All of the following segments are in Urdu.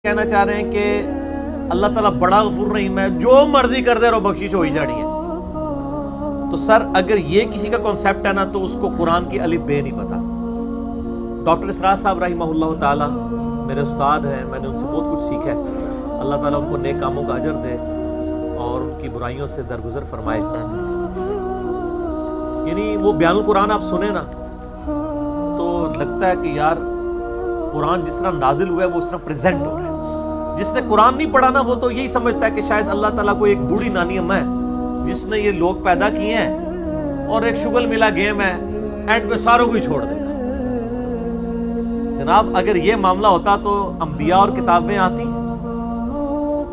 کہنا چاہ رہے ہیں کہ اللہ تعالیٰ بڑا غفور رحیم ہے، جو مرضی کر دے رہو بخشش ہو ہی جانی ہے۔ تو سر اگر یہ کسی کا کانسیپٹ ہے نا تو اس کو قرآن کی الف بے نہیں پتا۔ ڈاکٹر اسرار صاحب رحمہ اللہ تعالیٰ میرے استاد ہیں، میں نے ان سے بہت کچھ سیکھا ہے۔ اللہ تعالیٰ ان کو نیک کاموں کا اجر دے اور ان کی برائیوں سے درگزر فرمائے۔ یعنی وہ بیان القرآن آپ سنیں نا تو لگتا ہے کہ یار قرآن جس طرح نازل ہوا ہے وہ اس طرح پریزنٹ ہو رہا ہے۔ جس نے قرآن نہیں پڑھا نا وہ تو یہی سمجھتا ہے کہ شاید اللہ تعالیٰ کو ایک بوڑھی نانی اماں ہے جس نے یہ لوگ پیدا کیے ہیں اور ایک شغل ملا گیم ہے، اینڈ پہ ساروں کو ہی چھوڑ دے گا۔ جناب اگر یہ معاملہ ہوتا تو انبیاء اور کتابیں آتی۔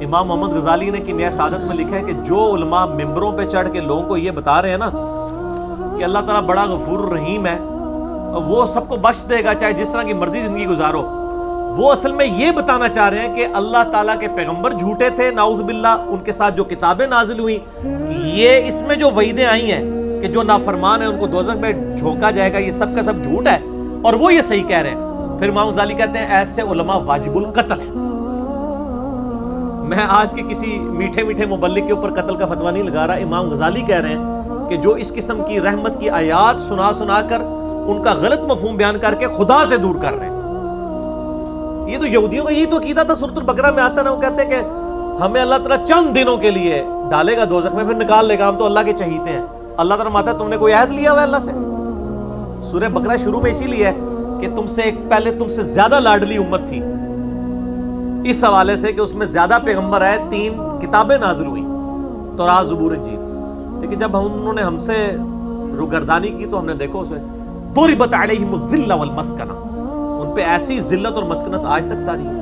امام محمد غزالی نے کیمیائے سعادت میں لکھا ہے کہ جو علماء ممبروں پہ چڑھ کے لوگوں کو یہ بتا رہے ہیں نا کہ اللہ تعالیٰ بڑا غفور رحیم ہے، وہ سب کو بخش دے گا چاہے جس طرح کی مرضی زندگی گزارو، وہ اصل میں یہ بتانا چاہ رہے ہیں کہ اللہ تعالیٰ کے پیغمبر جھوٹے تھے نعوذ باللہ، ان کے ساتھ جو کتابیں نازل ہوئی، یہ اس میں جو وعیدیں آئی ہیں کہ جو نافرمان ہیں ان کو دوزخ میں جھونکا جائے گا، یہ سب کا سب جھوٹ ہے اور وہ یہ صحیح کہہ رہے ہیں۔ پھر امام غزالی کہتے ہیں ایسے علماء واجب القتل ہیں۔ میں آج کے کسی میٹھے میٹھے مبلغ کے اوپر قتل کا فتویٰ نہیں لگا رہا، امام غزالی کہہ رہے ہیں کہ جو اس قسم کی رحمت کی آیات سنا سنا کر ان کا غلط مفہوم بیان کر کے خدا سے دور کر رہے ہیں۔ یہ تو یہودیوں کا یہی تو عقیدہ تھا، سورۃ البقرہ میں آتا نا، وہ کہتے ہیں کہ ہمیں اللہ تعالیٰ چند دنوں کے لیے ڈالے گا دوزخ میں پھر نکال لے گا، ہم تو اللہ کے چہیتے ہیں۔ اللہ تعالیٰ ماتا ہے تم نے کوئی عہد لیا ہوا ہے اللہ سے؟ سورہ بقرہ شروع میں اسی لیے ہے کہ تم سے ایک پہلے تم سے زیادہ لاڈلی امت تھی، اس حوالے سے کہ اس میں زیادہ پیغمبر آئے، 3 کتابیں نازل ہوئی، تورات زبور انجیل۔ لیکن جب انہوں نے ہم سے روگردانی کی تو ہم نے دیکھو اسے ضربت علیہم الذلہ والمسکنہ، ان پہ ایسی ذلت اور مسکنت آج تک تاری ہے۔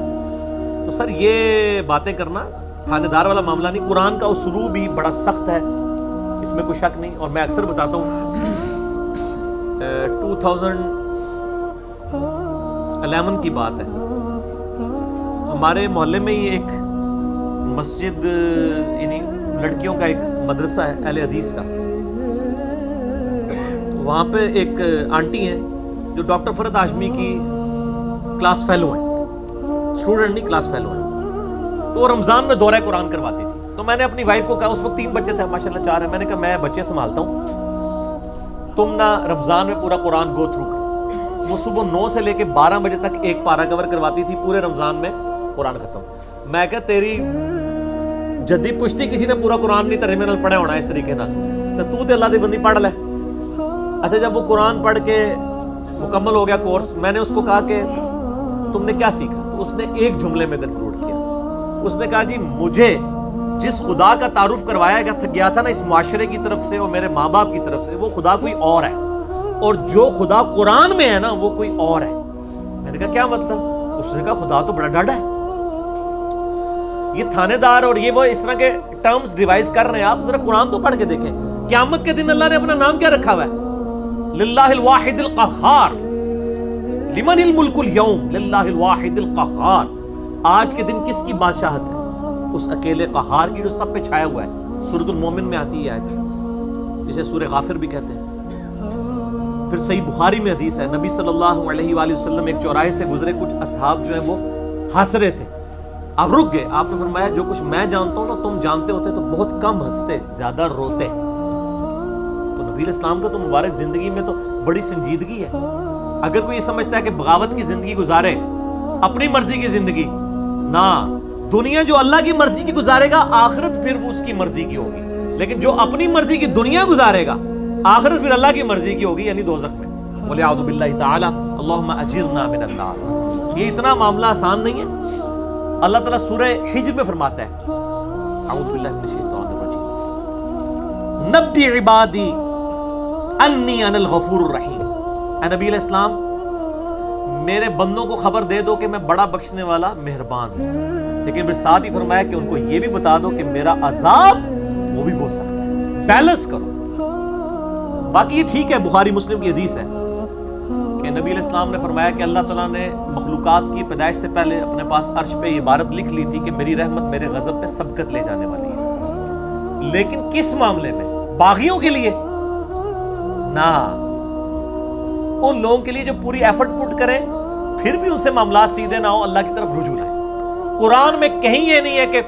تو سر یہ باتیں کرنا تھانے دار والا معاملہ نہیں، قرآن کا اسلوب ہی بڑا سخت ہے، اس میں کوئی شک نہیں۔ اور میں اکثر بتاتا ہوں 2011 کی بات ہے، ہمارے محلے میں ہی ایک مسجد، یعنی لڑکیوں کا ایک مدرسہ ہے اہل حدیث کا، تو وہاں پہ ایک آنٹی ہیں جو ڈاکٹر فرحت ہاشمی کی کلاس فیلو ہیں، اسٹوڈنٹ نہیں کلاس فیلو ہیں، تو وہ رمضان میں دورہ قرآن کرواتی تھی۔ تو میں نے اپنی وائف کو کہا، اس وقت 3 بچے تھے ماشاءاللہ 4 ہیں، میں نے کہا میں بچے سنبھالتا ہوں، تم نہ رمضان میں پورا قرآن گو تھرو کرو۔ وہ صبح 9 سے لے کے 12 بجے تک ایک پارہ کور کرواتی تھی، پورے رمضان میں قرآن ختم۔ میں کہا تیری جدی پشتی کسی نے پورا قرآن نہیں ترجمے نال پڑھے ہونا اس طریقے نال، تو اللہ دی بندی پڑھ لے۔ اچھا جب وہ قرآن پڑھ کے مکمل ہو گیا کورس، میں نے اس کو کہا کہ تم نے کیا سیکھا؟ تو اس نے ایک جملے میں کنکلوڈ کیا، اس نے کہا جی مجھے جس خدا کا تعارف کروایا گیا تھا نا اس معاشرے کی طرف سے اور میرے ماں باپ کی طرف سے، وہ خدا کوئی اور ہے، اور جو خدا قرآن میں ہے نا وہ کوئی اور ہے۔ میں نے کہا کیا مطلب؟ اس نے کہا خدا تو بڑا ڈاڈا ہے۔ یہ تھانے دار اور یہ وہ اس طرح کے ٹرمز ڈیوائز کر رہے ہیں، آپ ذرا قرآن تو پڑھ کے دیکھیں۔ قیامت کے دن اللہ نے اپنا نام کیا رکھا ہوا ہے؟ للہ الواحد القہار، لمن الملک اليوم، للہ الواحد القہار۔ آج کے دن کس کی بادشاہت ہے؟ اس اکیلے قہار کی جو سب پہ چھایا ہوا ہے۔ سورۃ المومن میں آتی ہے آیت، جسے سورہ غافر بھی کہتے ہیں۔ پھر صحیح بخاری میں حدیث ہے، نبی صلی اللہ علیہ وآلہ وسلم ایک چوراہے سے گزرے، کچھ اصحاب جو ہیں وہ ہنس رہے تھے، آپ رک گئے، آپ نے فرمایا جو کچھ میں جانتا ہوں نا تم جانتے ہوتے تو بہت کم ہنستے، زیادہ روتے۔ تو نبی علیہ السلام کا تو مبارک زندگی میں تو بڑی سنجیدگی ہے۔ اگر کوئی یہ سمجھتا ہے کہ بغاوت کی زندگی گزارے، اپنی مرضی کی زندگی، نہ، دنیا جو اللہ کی مرضی کی گزارے گا آخرت پھر وہ اس کی مرضی کی ہوگی، لیکن جو اپنی مرضی کی دنیا گزارے گا آخرت پھر اللہ کی مرضی کی ہوگی، یعنی دوزخ میں۔ وَلِعَوْذُ بِاللَّهِ تَعَالَى اللَّهُمَّ أَجِرْنَا مِنَ النَّارِ۔ یہ اتنا معاملہ آسان نہیں ہے۔ اللہ تعالیٰ سورہ حجر میں فرماتا ہے، اعوذ باللہ من الشیطان الرجیم، نبی عبادی انی انا الغفور الرحیم۔ اے نبی علیہ السلام میرے بندوں کو خبر دے دو کہ میں بڑا بخشنے والا مہربان ہوں، لیکن پھر ساتھ ہی فرمایا کہ ان کو یہ بھی بتا دو کہ میرا عذاب وہ بھی بہت سخت ہے۔ بیلنس کرو۔ باقی یہ ٹھیک ہے، بخاری مسلم کی حدیث ہے کہ نبی علیہ السلام نے فرمایا کہ اللہ تعالیٰ نے مخلوقات کی پیدائش سے پہلے اپنے پاس عرش پہ یہ عبارت لکھ لی تھی کہ میری رحمت میرے غضب پہ سبقت لے جانے والی ہے، لیکن کس معاملے میں؟ باغیوں کے لیے نہ، ان لوگوں کے لیے جو پوری ایفرٹ پٹ کریں پھر بھی ان سے معاملات سیدھے نہ ہو، اللہ کی طرف رجوع لائیں۔ قرآن میں کہیں یہ نہیں ہے کہ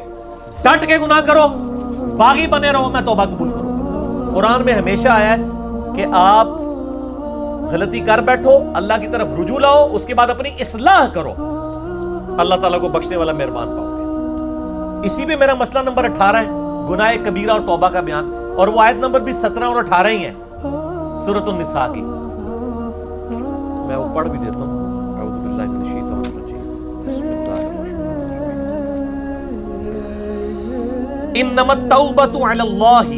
ڈٹ کے گناہ کرو، باغی بنے رہو، میں توبہ قبول کروں. قرآن میں ہمیشہ آیا ہے کہ آپ غلطی کر بیٹھو، اللہ کی طرف رجوع لاؤ، اس کے بعد اپنی اصلاح کرو، اللہ تعالیٰ کو بخشنے والا مہربان پاؤ گے. اسی پہ میرا مسئلہ نمبر 18 ہے، گناہ کبیرہ اور توبہ کا بیان، اور وہ آیت نمبر بھی 17 اور 18 ہی ہے سورۃ النساء کی. میں وہ پڑھ بھی دیتا ہوں. اعوذ باللہ من الشیطان الرجیم، بسم اللہ الرحمن الرحیم. انما التوبۃ علی اللہ،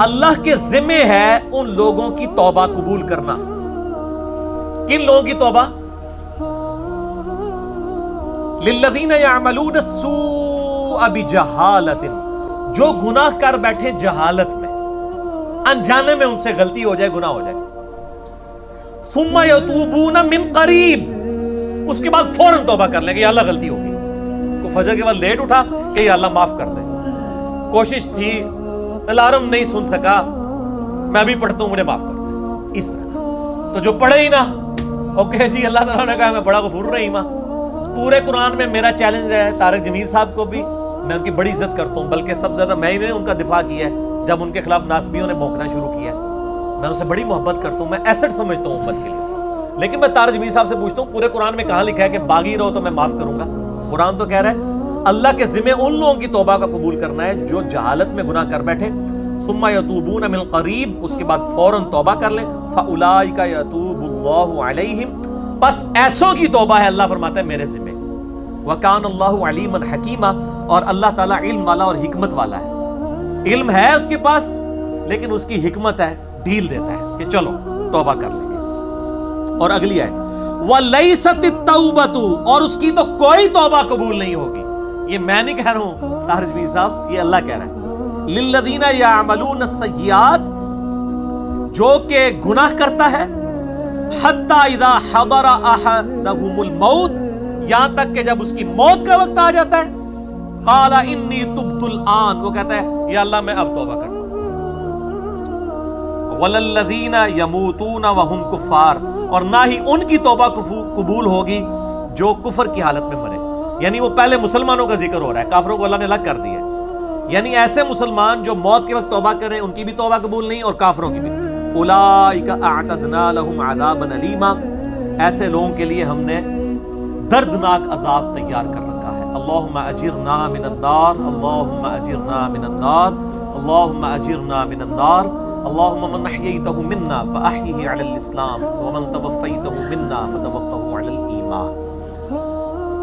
اللہ کے ذمہ ہے ان لوگوں کی توبہ قبول کرنا. کن لوگوں کی توبہ؟ للذین یعملون السوء بجہالۃ، جو گناہ کر بیٹھے جہالت میں، انجانے میں ان سے غلطی ہو جائے، گناہ ہو جائے. ثم یتوبون من قریب، اس کے بعد فوراً توبہ کر لیں کہ یا اللہ غلطی ہوگی. کو فجر کے بعد لیٹ اٹھا کہ یا اللہ معاف کر دے، کوشش تھی، الارم نہیں سن سکا، میں بھی پڑھتا ہوں، مجھے معاف کر دے. اس طرح تو جو پڑھے ہی نہ، اوکے جی اللہ تعالیٰ نے کہا میں بڑا غفور رحیم ہوں. پورے قرآن میں میرا چیلنج ہے طارق جمیل صاحب کو بھی، میں ان کی بڑی عزت کرتا ہوں، بلکہ سب سے زیادہ میں ہی نے ان کا دفاع کیا ہے جب ان کے خلاف ناسبیوں نے بھونکنا شروع کیا. میں ان سے بڑی محبت کرتا ہوں، میں ایسٹ سمجھتا ہوں امت کے لیے. لیکن میں طارق جمیل صاحب سے پوچھتا ہوں پورے قرآن میں کہاں لکھا ہے کہ باغی رہو تو میں معاف کروں گا؟ قرآن تو کہہ رہا ہے اللہ کے ذمہ ان لوگوں کی توبہ کا قبول کرنا ہے جو جہالت میں گناہ کر بیٹھے. ثم یتوبون من قریب، اس کے بعد فوراً توبہ کر لیں. فاولئک یتوب اللہ علیہم، بس ایسوں کی توبہ ہے اللہ فرماتا ہے میرے ذمہ. وکان اللہ علیما حکیما، اور اللہ تعالیٰ علم والا اور حکمت والا ہے. علم ہے اس کے پاس لیکن اس کی حکمت ہے، ڈھیل دیتا ہے کہ چلو توبہ کر لیں گے. اور اگلی آیت وَلَيْسَتِ التَّوْبَةُ، اور اس کی تو کوئی توبہ قبول نہیں ہوگی. یہ میں نہیں کہہ رہا ہوں طارق جمیل صاحب، یہ اللہ کہہ رہا ہے. لِلَّذِينَ يَعْمَلُونَ السَّيِّئَاتِ، جو کہ گناہ کرتا ہے، حَتَّى إِذَا حَضَرَ أَحَدَهُمُ الْمَوْتِ، یہاں تک کہ جب اس کی موت کا وقت آ جاتا ہے، قَالَ إِنِّي تُبْتُ الْآن، وہ کہتا ہے یا اللہ میں اب توبہ کرتا ہوں. وَلَلَّذِينَ يَمُوتُونَ وَهُمْ كُفَّارٌ، اور نہ ہی ان کی توبہ قبول ہوگی جو کفر کی حالت میں مرے. یعنی وہ پہلے مسلمانوں کا ذکر ہو رہا ہے، کافروں کو اللہ نے الگ کر دیا ہے. یعنی ایسے مسلمان جو موت کے وقت توبہ کریں ان کی بھی توبہ قبول نہیں اور کافروں کی بھی. اولئک اعتدنا لهم عذابا الیما، ایسے لوگوں کے لیے ہم نے دردناک عذاب تیار کر رکھا ہے. اللہم اجرنا من النار، اللہم اجرنا من النار، اللہم اجرنا من النار. اللہم من احییتہ منا فاحیہ علی الاسلام ومن توفیتہ منا فتوفہ علی الایمان.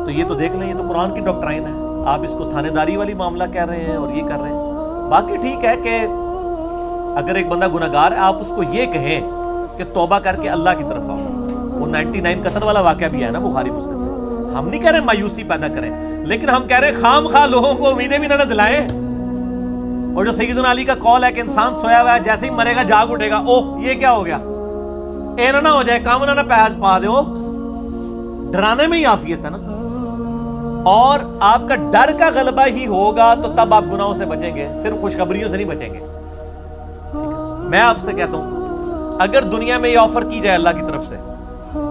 تو یہ تو دیکھ لیں، یہ تو قرآن کی ڈاکٹرائن ہے. آپ اس کو تھانے داری والی معاملہ کہہ رہے ہیں اور یہ کر رہے ہیں. باقی ٹھیک ہے کہ اگر ایک بندہ گناہگار ہے آپ اس کو یہ کہیں کہ توبہ کر کے اللہ کی طرف آؤ. وہ 99 قتل والا واقعہ بھی ہے نا بخاری مسلم میں. ہم نہیں کہہ رہے مایوسی پیدا کریں، لیکن ہم کہہ رہے خام خواہ لوگوں کو امیدیں بھی نہ دلائیں. اور جو سیدنا علی کا قول ہے کہ انسان سویا ہوا ہے جیسے ہی مرے گا جاگ اٹھے گا، اوہ یہ کیا ہو گیا، اے نہ ہو جائے کام نہ پا دے. ڈرانے میں ہی عافیت ہے نا. اور آپ کا ڈر کا غلبہ ہی ہوگا تو تب آپ گناہوں سے بچیں گے، صرف خوشخبریوں سے نہیں بچیں گے. میں آپ سے کہتا ہوں اگر دنیا میں یہ آفر کی جائے اللہ کی طرف سے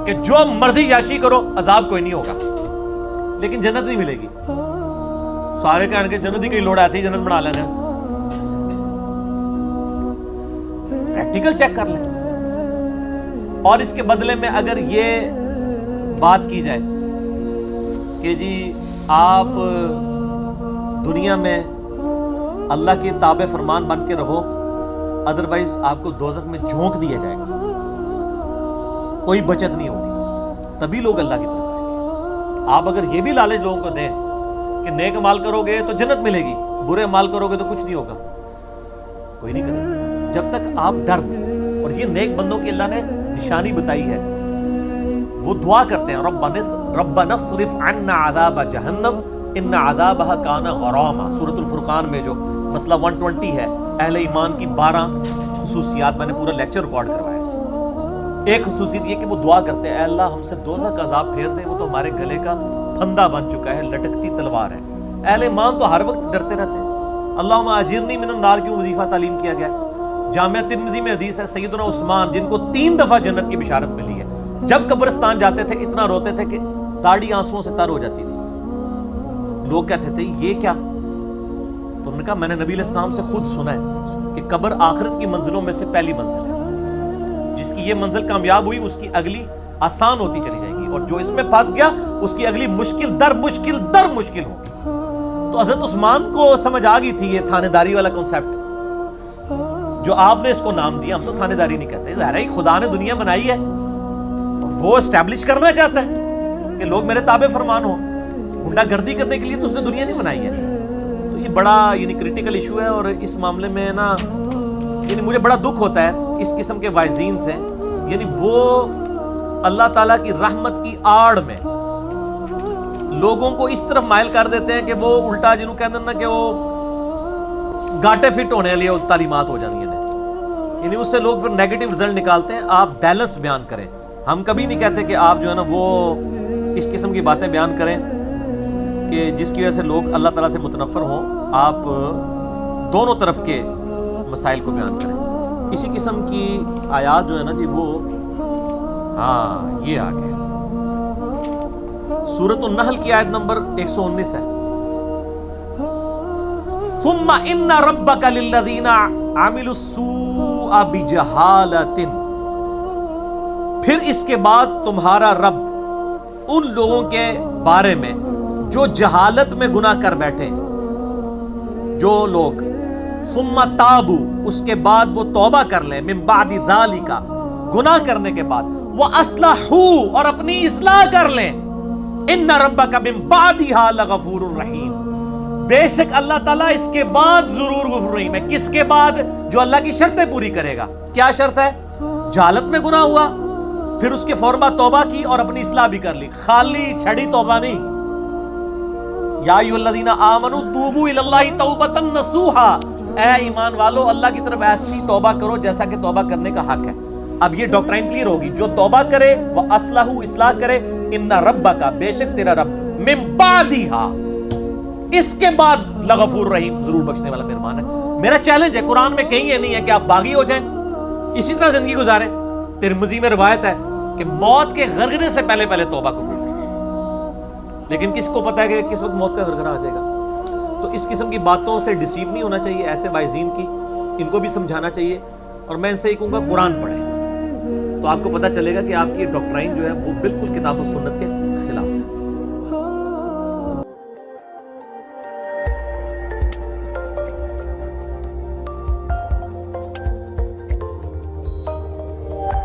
کہ جو مرضی یاشی کرو عذاب کوئی نہیں ہوگا لیکن جنت نہیں ملے گی، سارے کہنے کے جنت ہی کئی لوڑ آتی ہے جنت بنا لینا. پریکٹیکل چیک کر لیں. اور اس کے بدلے میں اگر یہ بات کی جائے کہ جی آپ دنیا میں اللہ کی تابع فرمان بن کے رہو، ادروائز آپ کو دوزخ میں جھونک دیا جائے گا، کوئی بچت نہیں ہوگی، تبھی لوگ اللہ کی طرف آئیں گے. آپ اگر یہ بھی لالچ لوگوں کو دیں کہ نیک عمل کرو گے تو جنت ملے گی، برے عمل کرو گے تو کچھ نہیں ہوگا، کوئی نہیں کرے گا جب تک آپ ڈر دیں. اور یہ نیک بندوں کی اللہ نے نشانی بتائی ہے، وہ دعا کرتے ہیں ربنا اصرف عنا عذاب جہنم ان عذابها کان غراما. سورۃ الفرقان میں جو مسئلہ 120 ہے، اہل ایمان کی 12 خصوصیات، میں نے پورا لیکچر ریکارڈ کروایا ہے. ایک خصوصیت یہ کہ وہ دعا کرتے ہیں اے اللہ ہم سے دوزخ کا عذاب پھیر دے، وہ تو ہمارے گلے کا پھندا بن چکا ہے، لٹکتی تلوار ہے. اہل ایمان تو ہر وقت ڈرتے رہتے ہیں. اللہم اجرنی من النار کیوں وظیفہ تعلیم کیا گیا. جامعہ ترمذی میں حدیث ہے سیدنا عثمان جن کو 3 دفعہ جنت کی بشارت ملی ہے، جب قبرستان جاتے تھے اتنا روتے تھے کہ داڑھی آنسوؤں سے تر ہو جاتی تھی. لوگ کہتے تھے یہ کیا؟ تو انہوں نے کہا میں نے نبی علیہ السلام سے خود سنا ہے کہ قبر آخرت کی منزلوں میں سے پہلی منزل ہے. جس کی یہ منزل کامیاب ہوئی اس کی اگلی آسان ہوتی چلی جائے گی, اور جو اس میں پھنس گیا اس کی اگلی مشکل در مشکل ہوگی. تو حضرت عثمان کو سمجھ آ گئی تھی یہ تھانے داری والا کنسیپٹ جو آپ نے اس کو نام دیا. ہم تو تھانے داری نہیں کہتے, ظاہر ہے خدا نے دنیا بنائی ہے اور وہ اسٹیبلش کرنا چاہتا ہے کہ لوگ میرے تابع فرمان ہوں. گنڈا گردی کرنے کے لیے تو اس نے دنیا نہیں بنائی ہے. تو یہ بڑا کریٹیکل ایشو ہے, اور اس معاملے میں نا مجھے بڑا دکھ ہوتا ہے اس قسم کے وائزین سے. وہ اللہ تعالیٰ کی رحمت کی آڑ میں لوگوں کو اس طرف مائل کر دیتے ہیں کہ وہ الٹا جنہوں کہتے ہیں نا کہ وہ گاٹے فٹ ہونے لیے تعلیمات ہو جاتی ہیں. اس سے لوگ پھر نیگیٹو رزلٹ نکالتے ہیں. آپ بیلنس بیان کریں. ہم کبھی نہیں کہتے کہ آپ جو ہے نا وہ اس قسم کی باتیں بیان کریں کہ جس کی وجہ سے لوگ اللہ تعالیٰ سے متنفر ہوں. آپ دونوں طرف کے مسائل کو بیان کریں. اسی قسم کی آیات جو ہے نا جی وہ یہ آگے سورۃ النحل کی آیت نمبر 119 ہے. ثم ان ربک للذین عملوا السوء بجہالۃ, پھر اس کے بعد تمہارا رب ان لوگوں کے بارے میں جو جہالت میں گناہ کر بیٹھے, جو لوگ ثم تابو اس کے بعد وہ توبہ کر لیں, من بعد ذالک گناہ کرنے کے بعد, وَأَصْلَحُوا اور اپنی اصلاح کر لیں, ان ربک من بعدہا لغفور الرحیم, بے شک اللہ تعالیٰ اس کے بعد ضرور غفور رحیم ہے. کس کے بعد؟ جو اللہ کی شرطیں پوری کرے گا. کیا شرط ہے؟ جہالت میں گناہ ہوا, پھر اس کے فوراً بعد توبہ کی اور اپنی اصلاح بھی کر لی. خالی چھڑی توبہ نہیں. یا ایھا الذین آمنوا توبوا الی اللہ توبۃ نصوحا, اے ایمان والو اللہ کی طرف ایسی توبہ کرو جیسا کہ توبہ کرنے کا حق ہے. اب یہ ڈاکٹرائن کلیئر ہوگی. جو توبہ کرے وہ اصلاح کرے, ان ربک بے شک تیرا رب, من بعدہا اس کے بعد لغفور رحیم ضرور بخشنے والا مہربان ہے. میرا چیلنج ہے, قرآن میں کہیں یہ نہیں ہے کہ آپ باغی ہو جائیں اسی طرح زندگی گزاریں. ترمذی میں روایت ہے کہ موت کے غرغرے سے پہلے توبہ قبول کریں, لیکن کس کو پتا ہے کہ کس وقت موت کا غرغرہ آ جائے گا. تو اس قسم کی باتوں سے ڈیسیو نہیں ہونا چاہیے. ایسے وائزین کی ان کو بھی سمجھانا چاہیے, اور میں ان سے یہ کہوں گا قرآن پڑھیں تو آپ کو پتہ چلے گا کہ آپ کی ڈاکٹرائن جو ہے وہ بالکل کتاب و سنت کے